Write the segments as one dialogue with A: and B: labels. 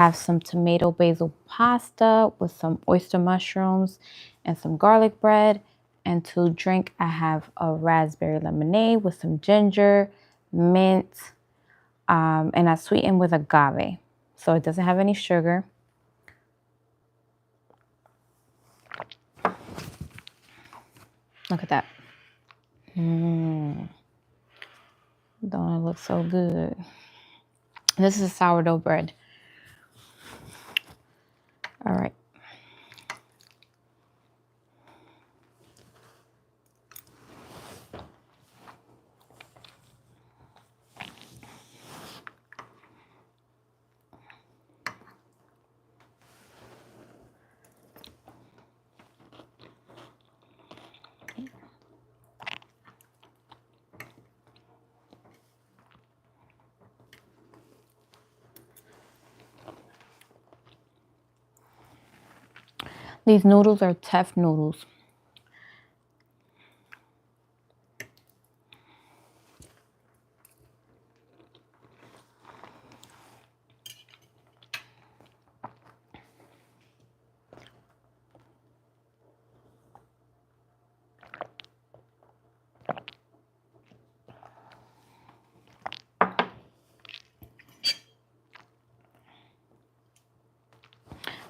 A: have some tomato basil pasta with some oyster mushrooms and some garlic bread. And to drink, I have a raspberry lemonade with some ginger, mint, and I sweeten with agave. So it doesn't have any sugar. Look at that. Don't it look so good? This is sourdough bread. All right. These noodles are teff noodles.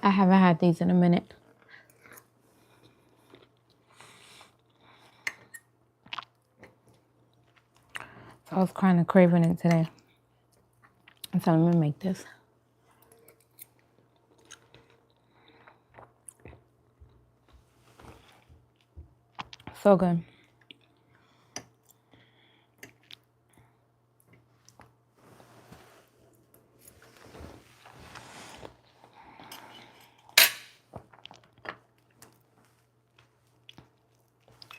A: I haven't had these in a minute. So I was kind of craving it today. So let me make this. So good.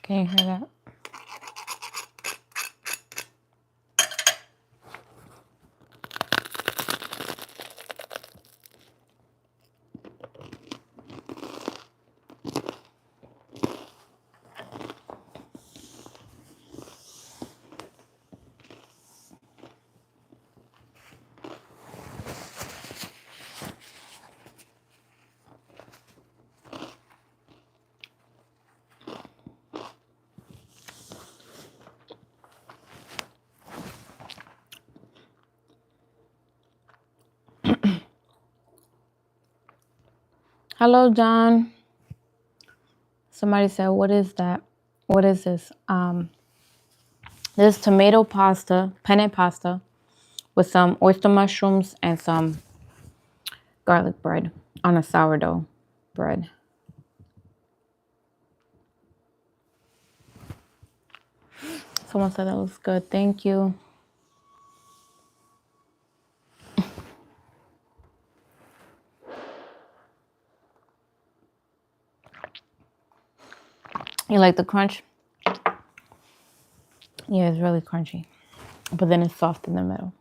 A: Can you hear that? Hello, John. Somebody said, what is that? What is this? This is tomato pasta, penne pasta, with some oyster mushrooms and some garlic bread on a sourdough bread. Someone said that looks good. Thank you. You like the crunch? Yeah, it's really crunchy. But then it's soft in the middle.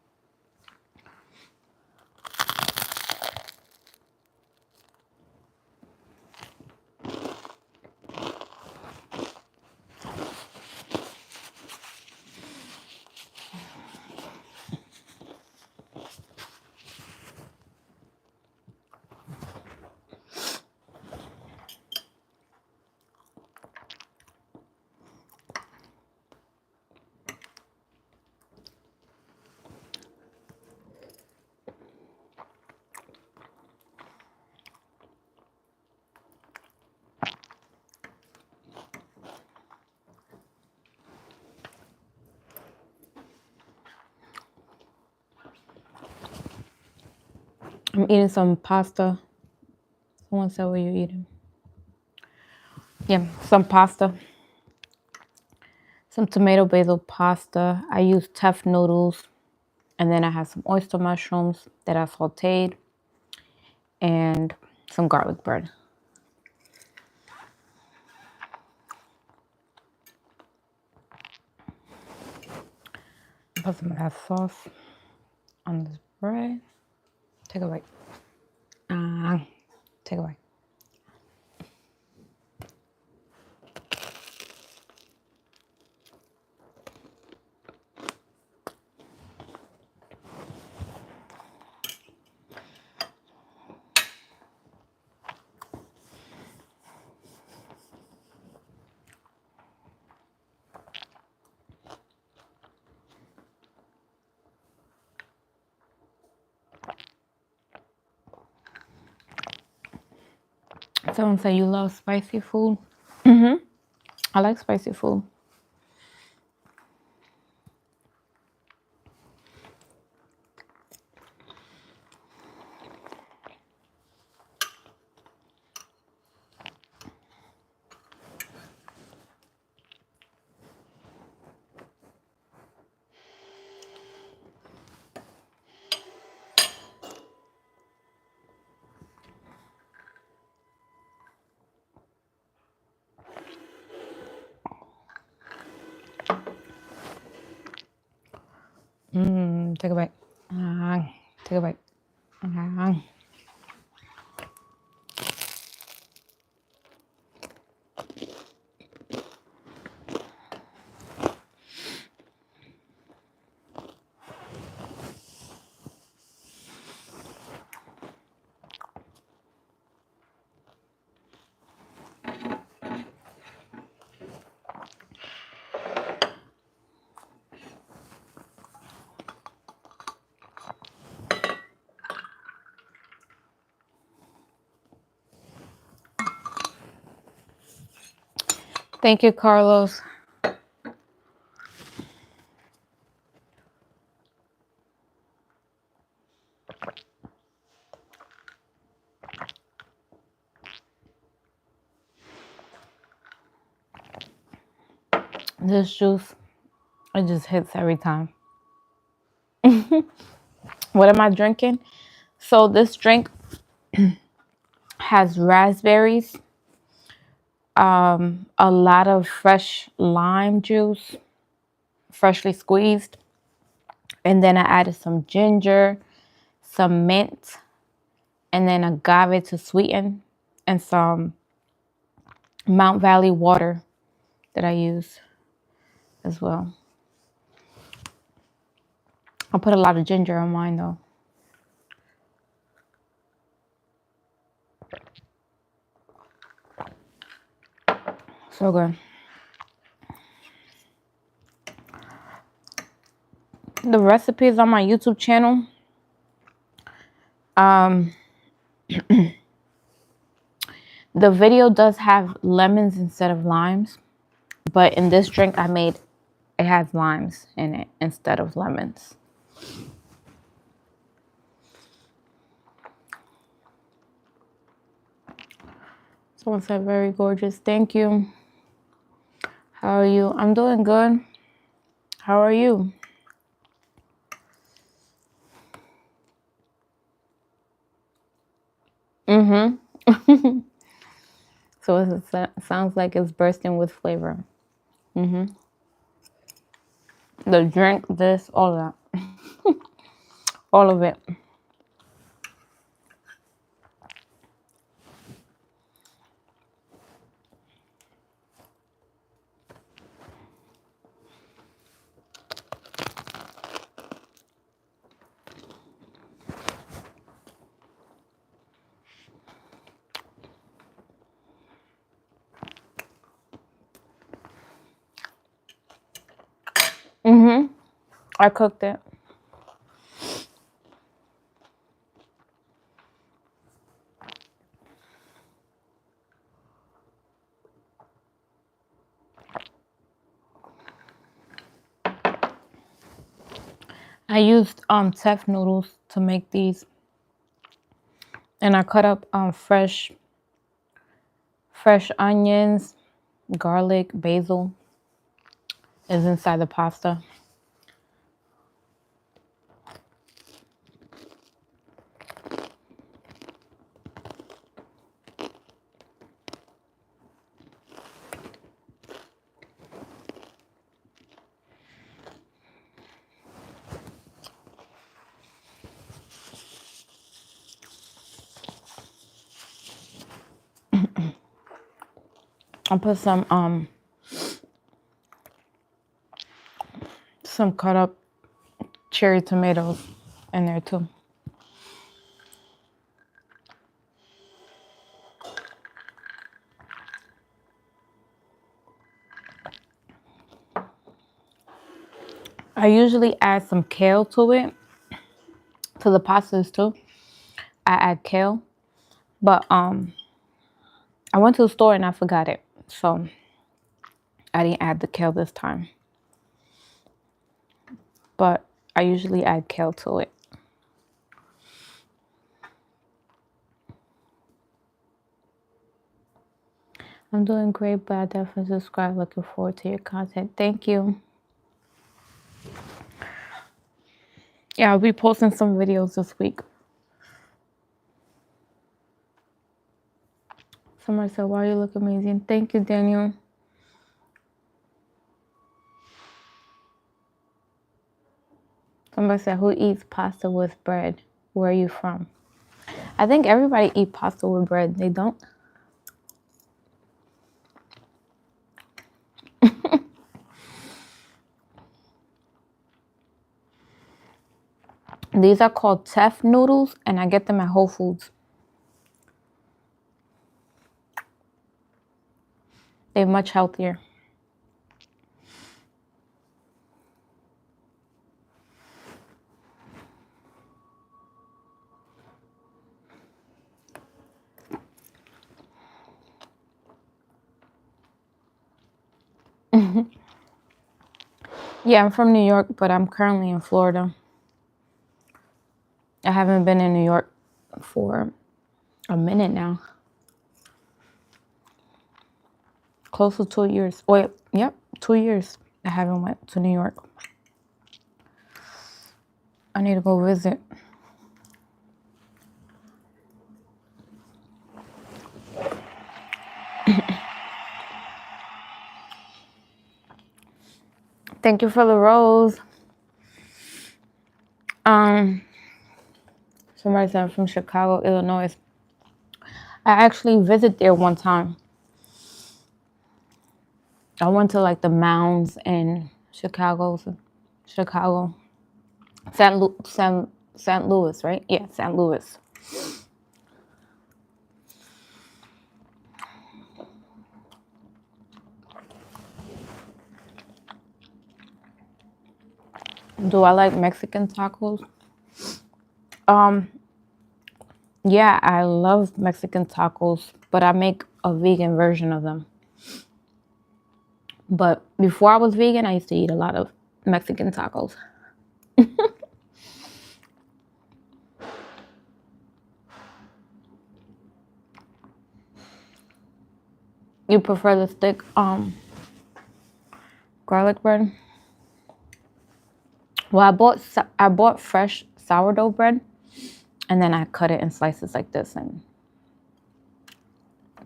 A: I'm eating some pasta. Someone said, what are you eating? Yeah, some pasta. Some tomato basil pasta. I use teff noodles. And then I have some oyster mushrooms that I sauteed. And some garlic bread. Put some of that sauce on this bread. Take a bite. Take a bite. Someone say you love spicy food. I like spicy food. Take a bite. Take a bite. Thank you, Carlos. This juice, it just hits every time. What am I drinking? So this drink has raspberries, a lot of fresh lime juice, freshly squeezed, and then I added some ginger, some mint, and then agave to sweeten, and some Mount Valley water that I use as well. I put a lot of ginger on mine though. So good. The recipes on my YouTube channel, the video does have lemons instead of limes, but in this drink I made, it has limes in it instead of lemons. Someone said very gorgeous. Thank you. How are you? I'm doing good. How are you? So it sounds like it's bursting with flavor. The drink, this, all that. All of it. I cooked it. I used teff noodles to make these, and I cut up fresh onions, garlic, basil is inside the pasta. I'll put some cut up cherry tomatoes in there too. I usually add some kale to it, to the pastas too. I add kale, but I went to the store and I forgot it. So I didn't add the kale this time. But I usually add kale to it. I'm doing great, but I definitely subscribe. Looking forward to your content. Thank you. Yeah, I'll be posting some videos this week. Somebody said, wow, you look amazing. Thank you, Daniel. Somebody said, who eats pasta with bread? Where are you from? I think everybody eats pasta with bread. They don't? These are called teff noodles, and I get them at Whole Foods. They're much healthier. Yeah, I'm from New York, but I'm currently in Florida. I haven't been in New York for a minute now. Close to 2 years. Wait, yep, 2 years. I haven't went to New York. I need to go visit. Thank you for the rose. Somebody said I'm from Chicago, Illinois. I actually visited there one time. I went to like the mounds in Chicago. St. Louis, right? Yeah, St. Louis. Do I like Mexican tacos? Yeah, I love Mexican tacos, but I make a vegan version of them. But before I was vegan, I used to eat a lot of Mexican tacos. You prefer the thick garlic bread? Well, I bought fresh sourdough bread, and then I cut it in slices like this, and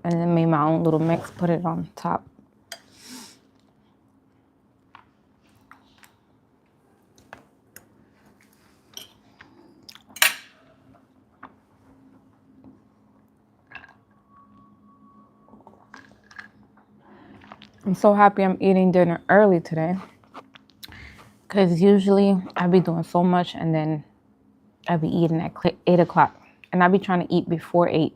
A: then made my own little mix. Put it on top. I'm so happy I'm eating dinner early today, because usually I be doing so much and then I be eating at 8 o'clock, and I be trying to eat before 8.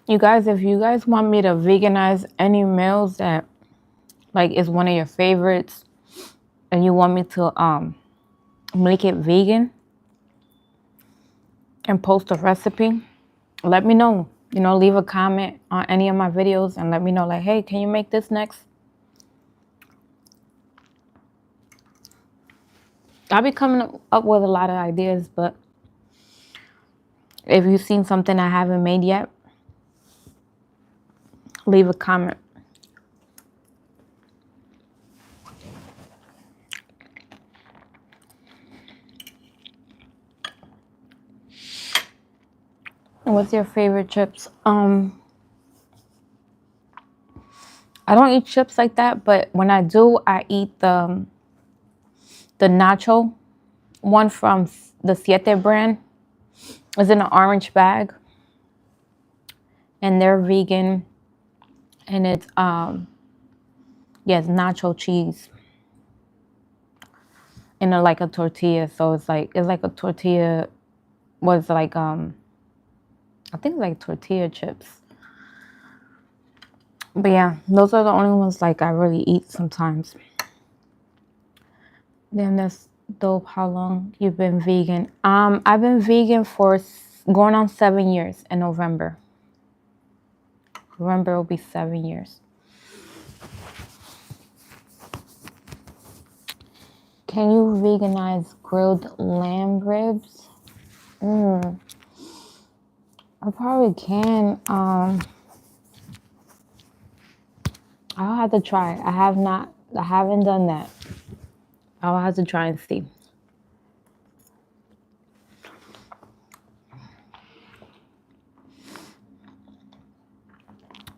A: You guys, if you guys want me to veganize any meals that like is one of your favorites, and you want me to make it vegan and post a recipe, let me know. You know, leave a comment on any of my videos and let me know, like, hey, can you make this next? I'll be coming up with a lot of ideas, but if you've seen something I haven't made yet, leave a comment. What's your favorite chips? I don't eat chips like that, but when I do, I eat the nacho one from the Siete brand. It's in an orange bag, and they're vegan, and it's yes, nacho cheese in like a tortilla. So it's like a tortilla was like I think like tortilla chips. But yeah, those are the only ones like I really eat sometimes. Damn, that's dope. How long you've been vegan? I've been vegan for going on 7 years in November. November will be 7 years. Can you veganize grilled lamb ribs? I probably can. I'll have to try. I haven't done that. I'll have to try and see.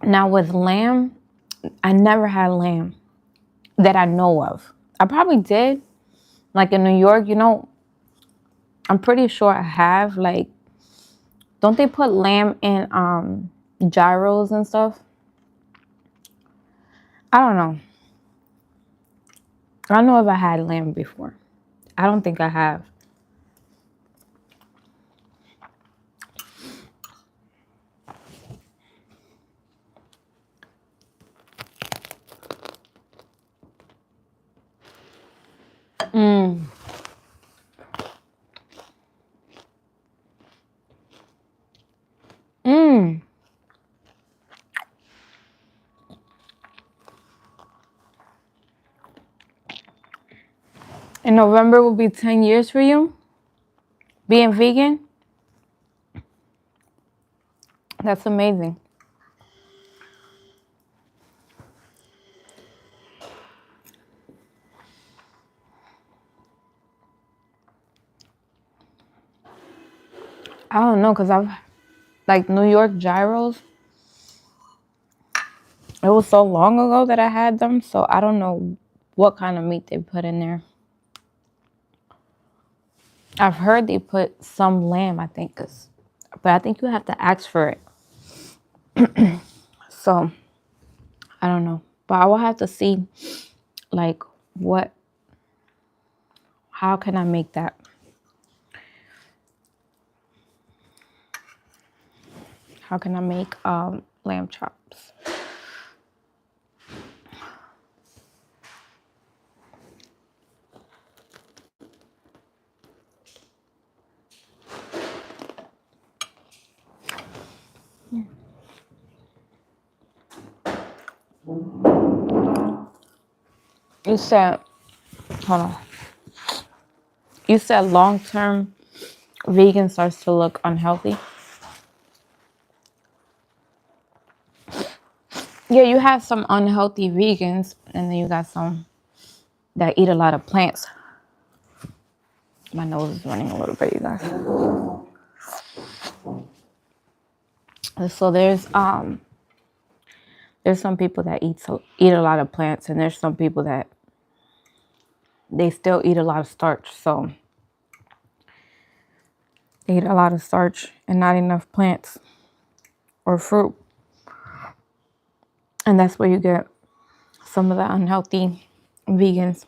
A: Now with lamb, I never had lamb that I know of. I probably did. Like in New York, I'm pretty sure I have. Like, don't they put lamb in gyros and stuff? I don't know. I don't know if I had lamb before. I don't think I have. In November will be 10 years for you being vegan. That's amazing. I don't know, because I've like New York gyros. It was so long ago that I had them, so I don't know what kind of meat they put in there. I've heard they put some lamb, I think, but I think you have to ask for it. So I don't know, but I will have to see, like, how can I make that? How can I make lamb chops? You said, hold on. You said long-term vegan starts to look unhealthy. Yeah, you have some unhealthy vegans, and then you got some that eat a lot of plants. My nose is running a little bit, you guys. So there's some people that eat a lot of plants, and there's some people that they still eat a lot of starch. So they eat a lot of starch and not enough plants or fruit. And that's where you get some of the unhealthy vegans.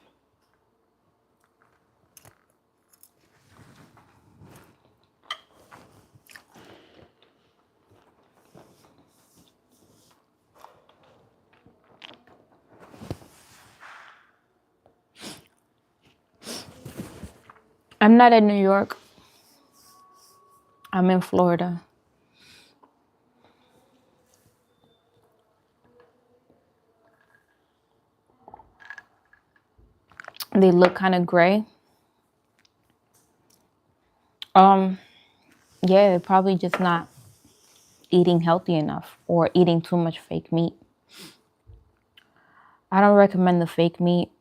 A: I'm not in New York. I'm in Florida. They look kind of gray. Yeah, they're probably just not eating healthy enough or eating too much fake meat. I don't recommend the fake meat.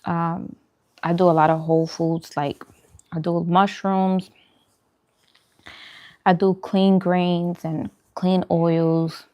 A: I do a lot of whole foods, like I do mushrooms. I do clean grains and clean oils.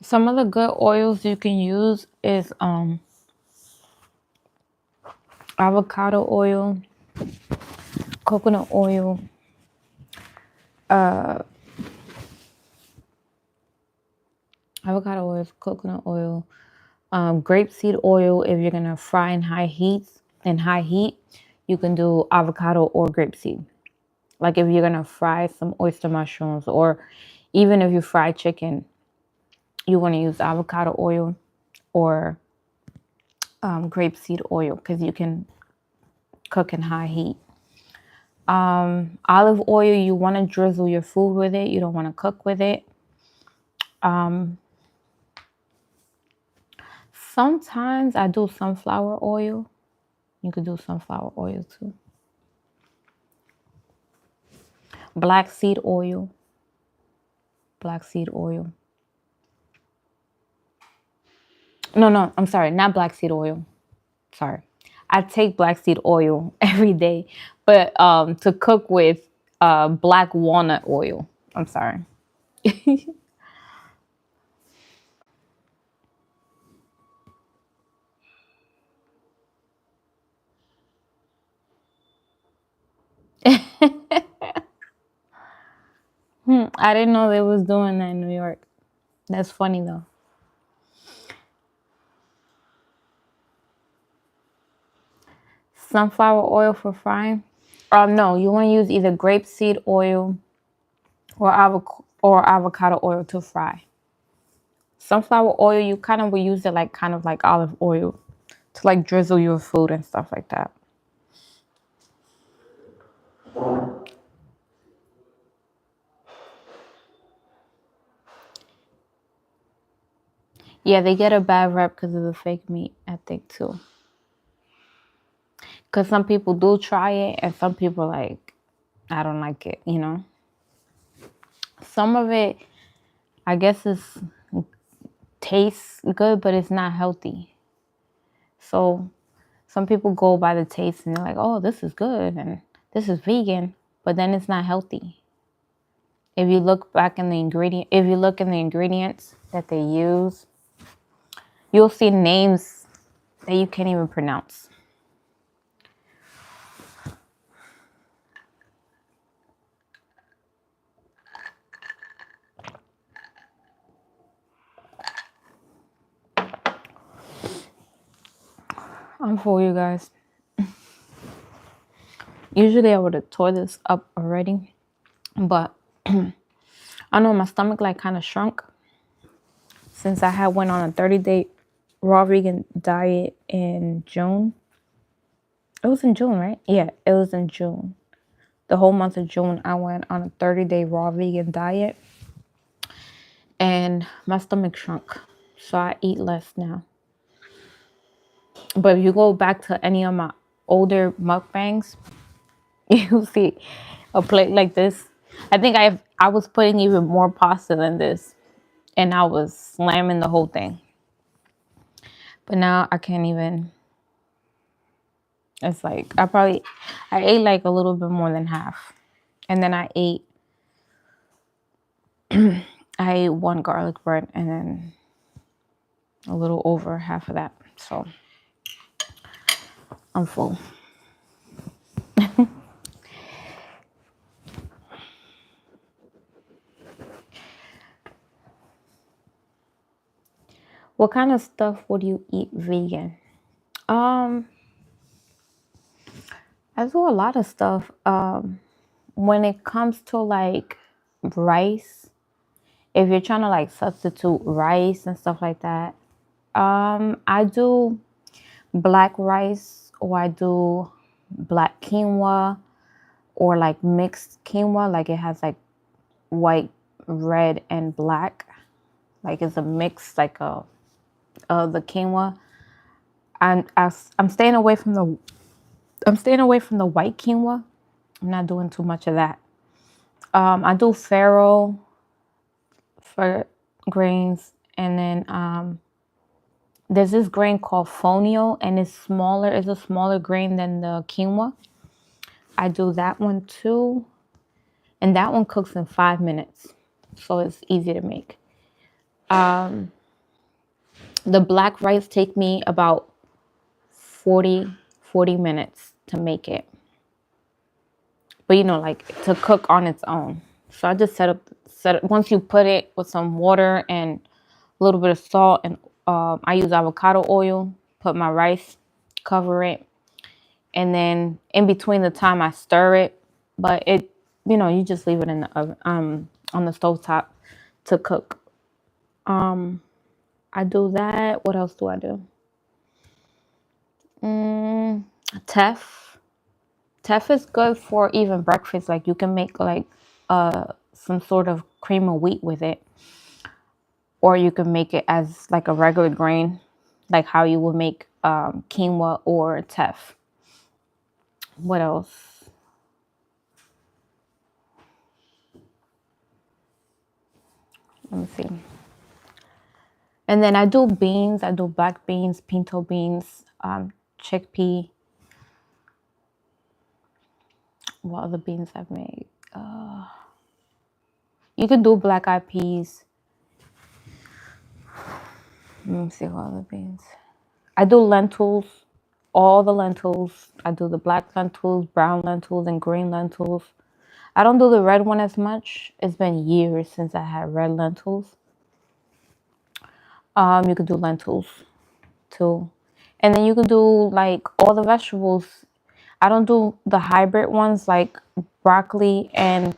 A: Some of the good oils you can use is avocado oil, coconut oil, coconut oil, grapeseed oil. If you're gonna fry in high heat, you can do avocado or grapeseed. Like if you're gonna fry some oyster mushrooms, or even if you fry chicken, you want to use avocado oil or grapeseed oil because you can cook in high heat. Olive oil, you want to drizzle your food with it. You don't want to cook with it. Sometimes I do sunflower oil. You could do sunflower oil too. Black seed oil. Black seed oil. No, I'm sorry, not black seed oil. Sorry. I take black seed oil every day, but to cook with black walnut oil. I'm sorry. I didn't know they was doing that in New York. That's funny though. Sunflower oil for frying. No, you want to use either grapeseed oil or avocado oil to fry. Sunflower oil, you kind of will use it like kind of like olive oil to like drizzle your food and stuff like that. Yeah, they get a bad rep because of the fake meat, I think too. Because some people do try it and some people like, I don't like it, you know. Some of it, I guess, tastes good, but it's not healthy. So some people go by the taste and they're like, oh, this is good and this is vegan, but then it's not healthy. If you look in the ingredients that they use, you'll see names that you can't even pronounce. I'm full, you guys. Usually I would have tore this up already, but I know my stomach like kind of shrunk since I had went on a 30-day raw vegan diet in June. It was in June, right? Yeah, it was in June. The whole month of June, I went on a 30-day raw vegan diet and my stomach shrunk. So I eat less now. But if you go back to any of my older mukbangs, you'll see a plate like this. I think I was putting even more pasta than this and I was slamming the whole thing. But now I can't even. It's like I ate like a little bit more than half. And then I ate one garlic bread and then a little over half of that. So I'm full. What kind of stuff would you eat vegan? Um, I do a lot of stuff. When it comes to like rice, if you're trying to like substitute rice and stuff like that, I do black rice or I do black quinoa or like mixed quinoa, like it has like white, red, and black. Like it's a mix, like a of the quinoa. I'm staying away from the white quinoa. I'm not doing too much of that. I do farro for grains, and then there's this grain called fonio, and it's smaller. It's a smaller grain than the quinoa. I do that one too, and that one cooks in 5 minutes, so it's easy to make. The black rice take me about 40 minutes to make it, but you know, like to cook on its own. So I just set up once you put it with some water and a little bit of salt, and I use avocado oil, put my rice, cover it, and then in between the time I stir it, but it, you know, you just leave it in the oven, on the stove top to cook. I do that. What else do I do? Teff. Teff is good for even breakfast. Like you can make like some sort of cream of wheat with it, or you can make it as like a regular grain, like how you would make quinoa or teff. What else? Let me see. And then I do beans. I do black beans, pinto beans, chickpea. What other beans I've made? You can do black eyed peas. Let me see what other beans. I do lentils, all the lentils. I do the black lentils, brown lentils, and green lentils. I don't do the red one as much. It's been years since I had red lentils. You could do lentils too. And then you could do like all the vegetables. I don't do the hybrid ones like broccoli and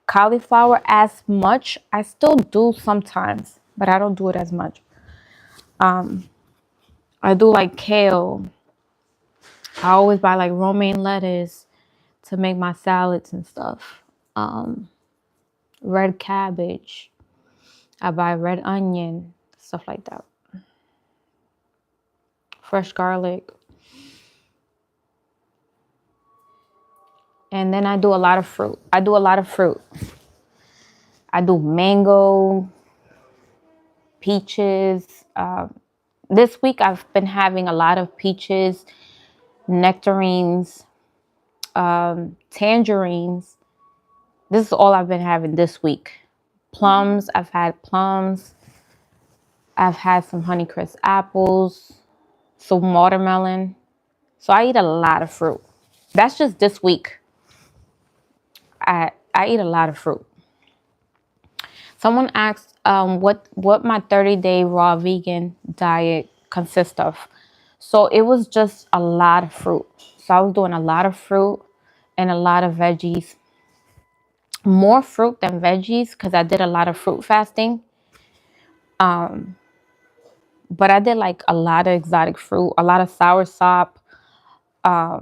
A: cauliflower as much. I still do sometimes, but I don't do it as much. I do like kale. I always buy like romaine lettuce to make my salads and stuff. Red cabbage. I buy red onion, stuff like that. Fresh garlic. And then I do a lot of fruit. I do mango, peaches. This week I've been having a lot of peaches, nectarines, tangerines. This is all I've been having this week. Plums, I've had plums. I've had some Honeycrisp apples, some watermelon. So I eat a lot of fruit. That's just this week. I eat a lot of fruit. Someone asked what my 30-day raw vegan diet consists of. So it was just a lot of fruit. So I was doing a lot of fruit and a lot of veggies. More fruit than veggies because I did a lot of fruit fasting. But I did like a lot of exotic fruit, a lot of soursop. I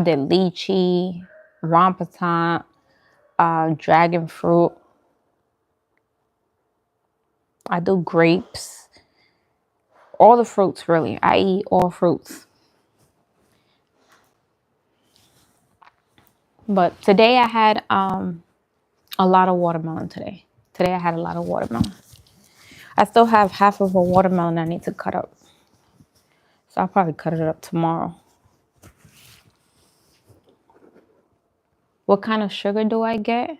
A: did lychee, rambutan, dragon fruit. I do grapes. All the fruits, really. I eat all fruits. But today I had a lot of watermelon today. Today I had a lot of watermelon. I still have half of a watermelon I need to cut up. So I'll probably cut it up tomorrow. What kind of sugar do I get?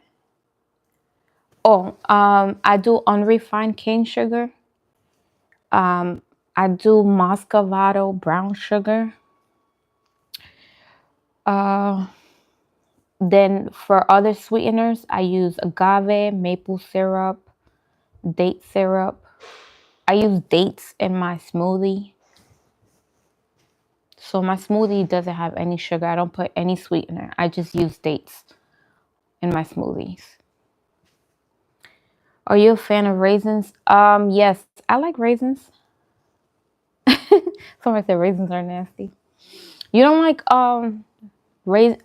A: Oh, I do unrefined cane sugar. I do Muscovado brown sugar. Then for other sweeteners, I use agave, maple syrup, date syrup. I use dates in my smoothie. So my smoothie doesn't have any sugar. I don't put any sweetener. I just use dates in my smoothies. Are you a fan of raisins? Yes, I like raisins. Somebody said raisins are nasty. You don't like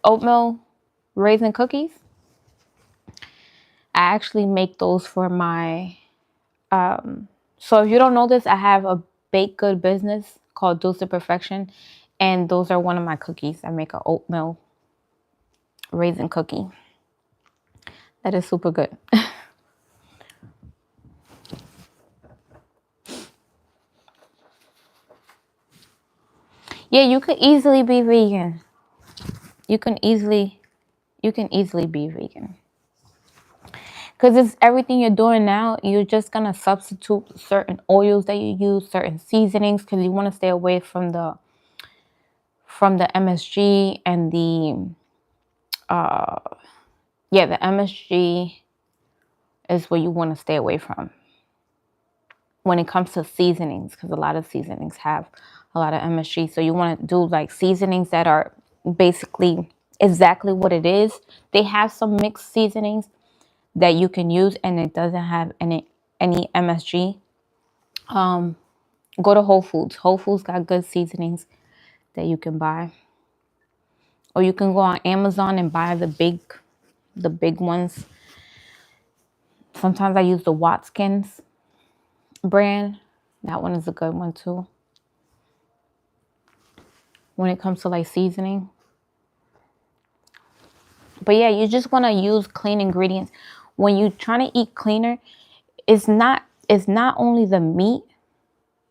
A: oatmeal raisin cookies? I actually make those for my so if you don't know this, I have a baked good business called Dulce Perfection, and those are one of my cookies. I make an oatmeal raisin cookie. That is super good. Yeah, you could easily be vegan. You can easily be vegan. Because it's everything you're doing now, you're just gonna substitute certain oils that you use, certain seasonings, because you want to stay away from the MSG and the the MSG is what you want to stay away from when it comes to seasonings, because a lot of seasonings have a lot of MSG. So you want to do like seasonings that are basically exactly what it is. They have some mixed seasonings that you can use and it doesn't have any MSG. Go to Whole Foods. Whole Foods got good seasonings that you can buy. Or you can go on Amazon and buy the big ones. Sometimes I use the Watkins brand. That one is a good one too. When it comes to like seasoning. But yeah, you just want to use clean ingredients. When you're trying to eat cleaner, it's not only the meat.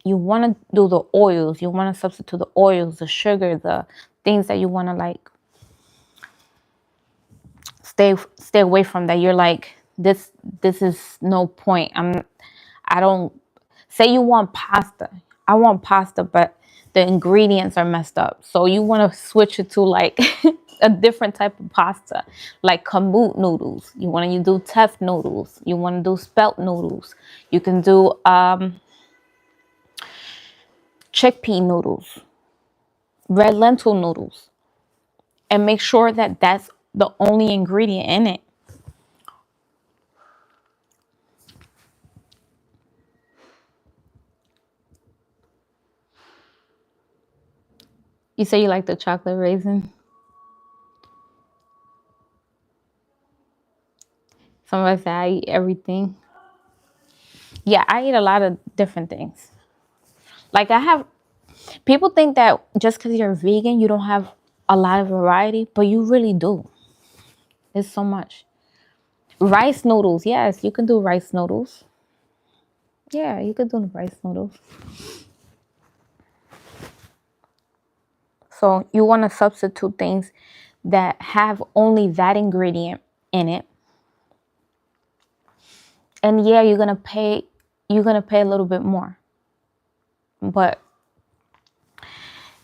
A: You want to do the oils. You want to substitute the oils, the sugar, the things that you want to like stay away from, that you're like, this is no point. I don't say you want pasta. I want pasta, but the ingredients are messed up. So you want to switch it to like a different type of pasta, like kamut noodles. You want to do teff noodles. You want to do spelt noodles. You can do chickpea noodles, red lentil noodles, and make sure that that's the only ingredient in it. You say you like the chocolate raisin? Somebody say I eat everything. Yeah, I eat a lot of different things. Like people think that just because you're vegan, you don't have a lot of variety, but you really do. It's so much. Rice noodles, yes, you can do rice noodles. Yeah, you could do the rice noodles. So you want to substitute things that have only that ingredient in it. And yeah, you're gonna pay a little bit more. But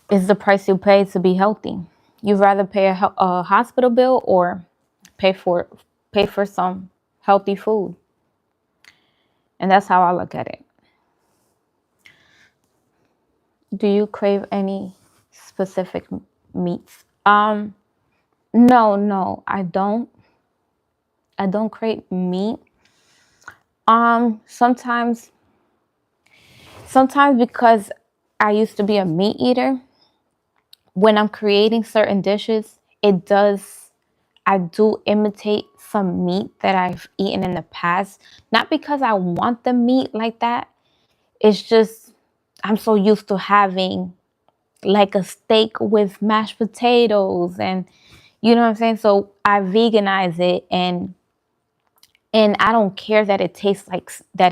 A: it's the price you pay to be healthy. You'd rather pay a hospital bill or pay for some healthy food. And that's how I look at it. Do you crave any specific meats? No, I don't. I don't crave meat. Sometimes because I used to be a meat eater, when I'm creating certain dishes, I do imitate some meat that I've eaten in the past. Not because I want the meat like that. It's just I'm so used to having like a steak with mashed potatoes, and you know what I'm saying? So I veganize it, and I don't care that it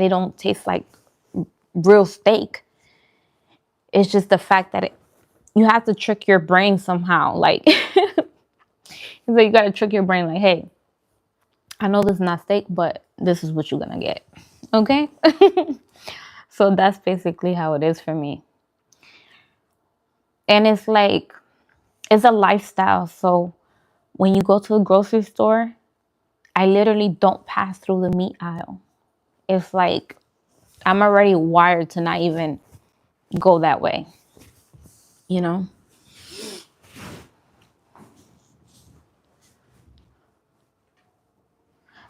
A: don't taste like real steak. It's just the fact that you have to trick your brain somehow. Like, so you got to trick your brain like, hey, I know this is not steak, but this is what you're going to get. Okay? So that's basically how it is for me. And it's like, it's a lifestyle. So when you go to the grocery store, I literally don't pass through the meat aisle. It's like, I'm already wired to not even go that way, you know?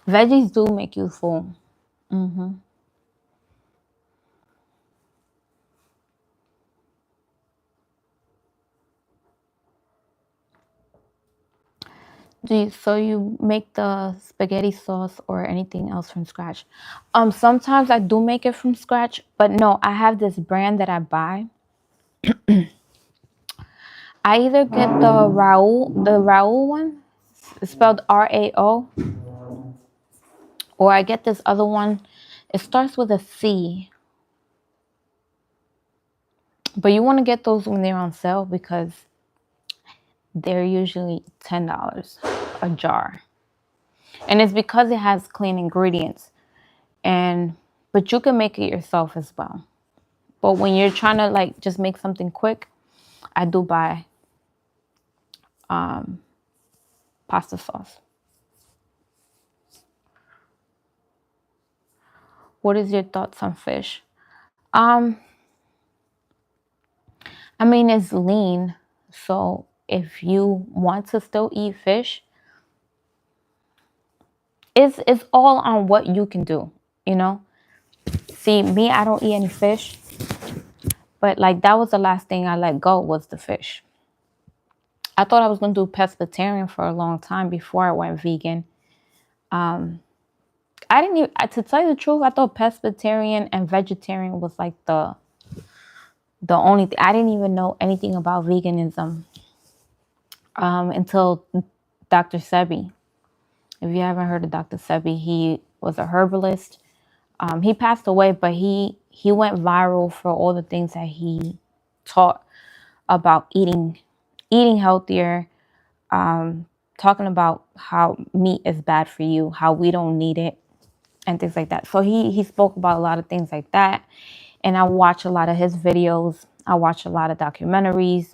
A: Veggies do make you full. Mm-hmm. So you make the spaghetti sauce or anything else from scratch? Sometimes I do make it from scratch, but no, I have this brand that I buy. I either get the Raoul one, it's spelled RAO, or I get this other one. It starts with a C, but you want to get those when they're on sale because they're usually $10 a jar, and it's because it has clean ingredients. And but you can make it yourself as well. But when you're trying to like just make something quick, I do buy pasta sauce. What is your thoughts on fish? Um, I mean, it's lean, so if you want to still eat fish, it's all on what you can do, you know? See, me, I don't eat any fish, but like that was the last thing I let go was the fish. I thought I was gonna do pescatarian for a long time before I went vegan. I didn't even, to tell you the truth, I thought pescatarian and vegetarian was like the only thing. I didn't even know anything about veganism until Dr. Sebi. If you haven't heard of Dr. Sebi, he was a herbalist. He passed away, but he went viral for all the things that he taught about eating healthier, talking about how meat is bad for you, how we don't need it, and things like that. So he spoke about a lot of things like that. And I watch a lot of his videos. I watch a lot of documentaries.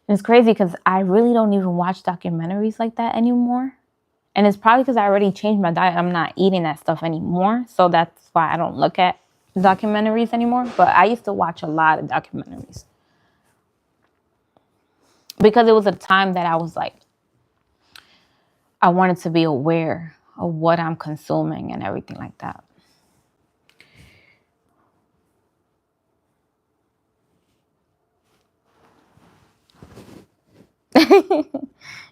A: And it's crazy because I really don't even watch documentaries like that anymore. And it's probably because I already changed my diet. I'm not eating that stuff anymore. So that's why I don't look at documentaries anymore. But I used to watch a lot of documentaries because it was a time that I was like, I wanted to be aware of what I'm consuming and everything like that.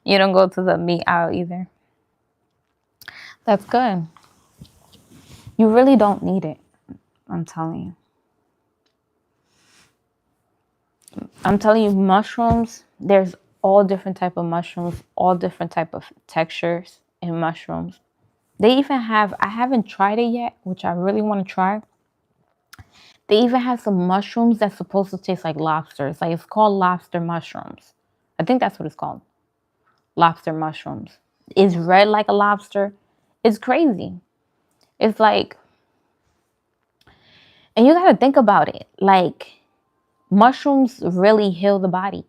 A: You don't go to the meat aisle either. That's good. You really don't need it. I'm telling you. I'm telling you, mushrooms, there's all different type of mushrooms, all different type of textures in mushrooms. They even have, I haven't tried it yet, which I really want to try. They even have some mushrooms that's supposed to taste like lobsters. Like it's called lobster mushrooms. I think that's what it's called. Lobster mushrooms. It's red like a lobster. It's crazy. It's like, and you got to think about it. Like, mushrooms really heal the body.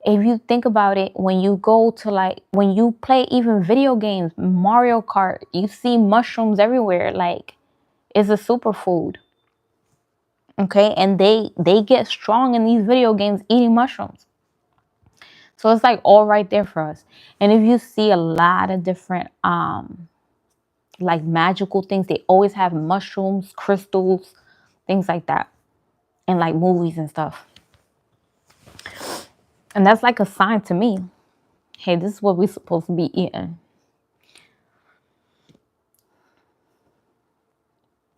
A: If you think about it, when you go to like, when you play even video games, Mario Kart, you see mushrooms everywhere. Like, it's a superfood. Okay. And they get strong in these video games eating mushrooms. So it's like all right there for us. And if you see a lot of different, like magical things, they always have mushrooms, crystals, things like that in like movies and stuff. And that's like a sign to me. Hey, this is what we're supposed to be eating.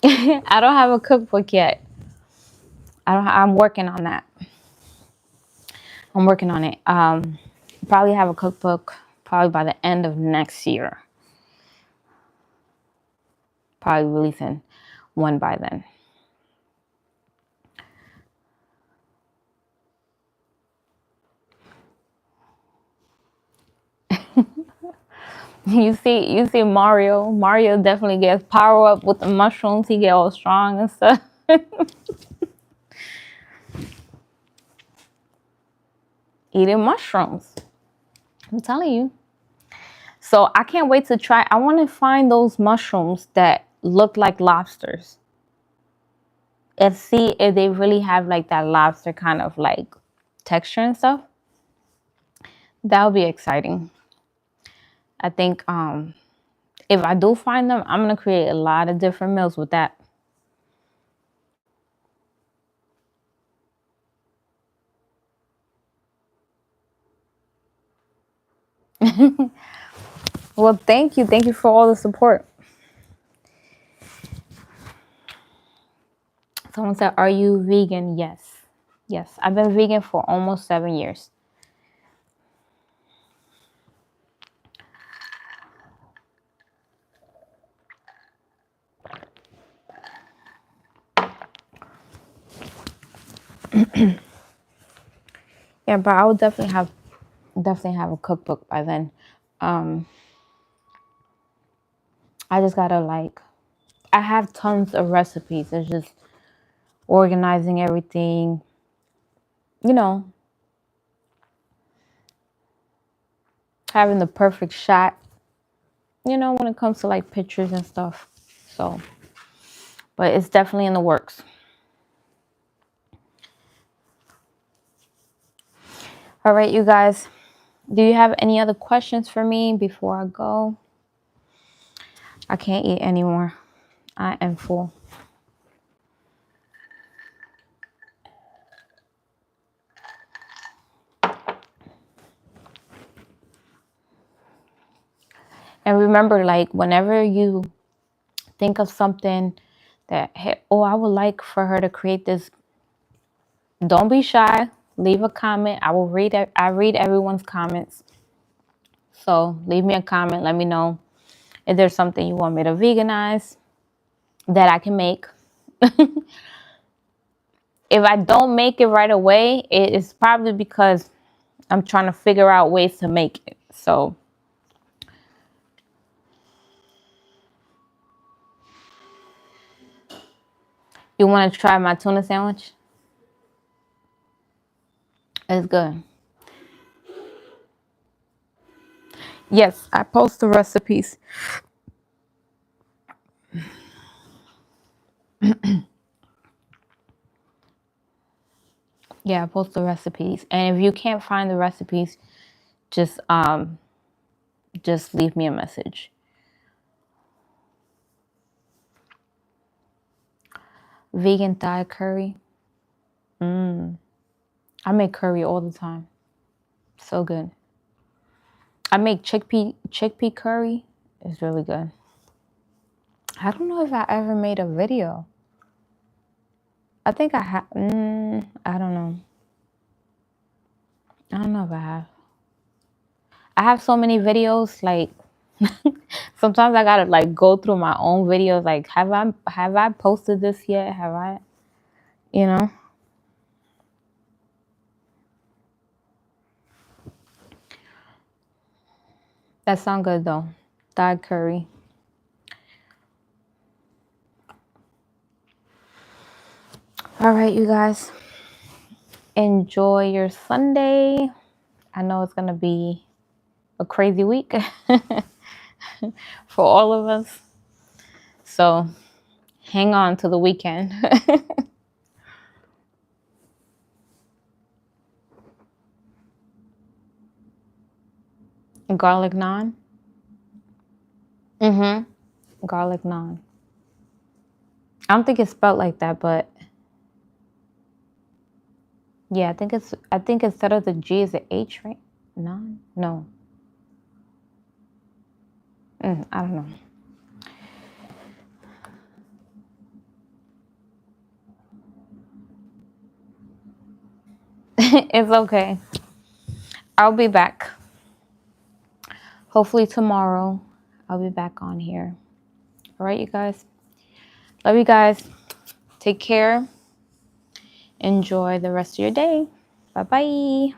A: I don't have a cookbook yet. I'm working on that. I'm working on it. Probably have a cookbook probably by the end of next year. Probably releasing one by then. You see Mario. Mario definitely gets power up with the mushrooms. He get all strong and stuff. Eating mushrooms. I'm telling you. So I can't wait to try. I want to find those mushrooms that look like lobsters and see if they really have like that lobster kind of like texture and stuff. That would be exciting. I think If I do find them, I'm going to create a lot of different meals with that. Well, thank you. Thank you for all the support. Someone said, are you vegan? Yes. Yes. I've been vegan for almost 7 years. Yeah, but I will definitely have a cookbook by then. I just gotta I have tons of recipes. It's just organizing everything, you know, having the perfect shot, when it comes to like pictures and stuff. So, but it's definitely in the works. All right, you guys. Do you have any other questions for me before I go? I can't eat anymore. I am full. And remember, like, whenever you think of something that, hey, oh, I would like for her to create this, don't be shy. Leave a comment. I will read it. I read everyone's comments. So leave me a comment. Let me know if there's something you want me to veganize that I can make. If I don't make it right away, it is probably because I'm trying to figure out ways to make it. So you want to try my tuna sandwich? It's good. Yes, I post the recipes. Yeah, I post the recipes. And if you can't find the recipes, just leave me a message. Vegan Thai curry. I make curry all the time. So good. I make chickpea curry. It's really good. I don't know if I ever made a video. I think I have. I don't know. I don't know if I have. I have so many videos. Like sometimes I gotta like go through my own videos. Like have I posted this yet? Have I? You know. That sounds good though. Thai curry. All right, you guys. Enjoy your Sunday. I know it's gonna be a crazy week for all of us. So hang on to the weekend. Garlic naan. Garlic naan. I don't think it's spelled like that, but yeah, I think instead of the G is the H, right? Naan? No. I don't know. It's okay. I'll be back. Hopefully tomorrow I'll be back on here. All right, you guys. Love you guys. Take care. Enjoy the rest of your day. Bye-bye.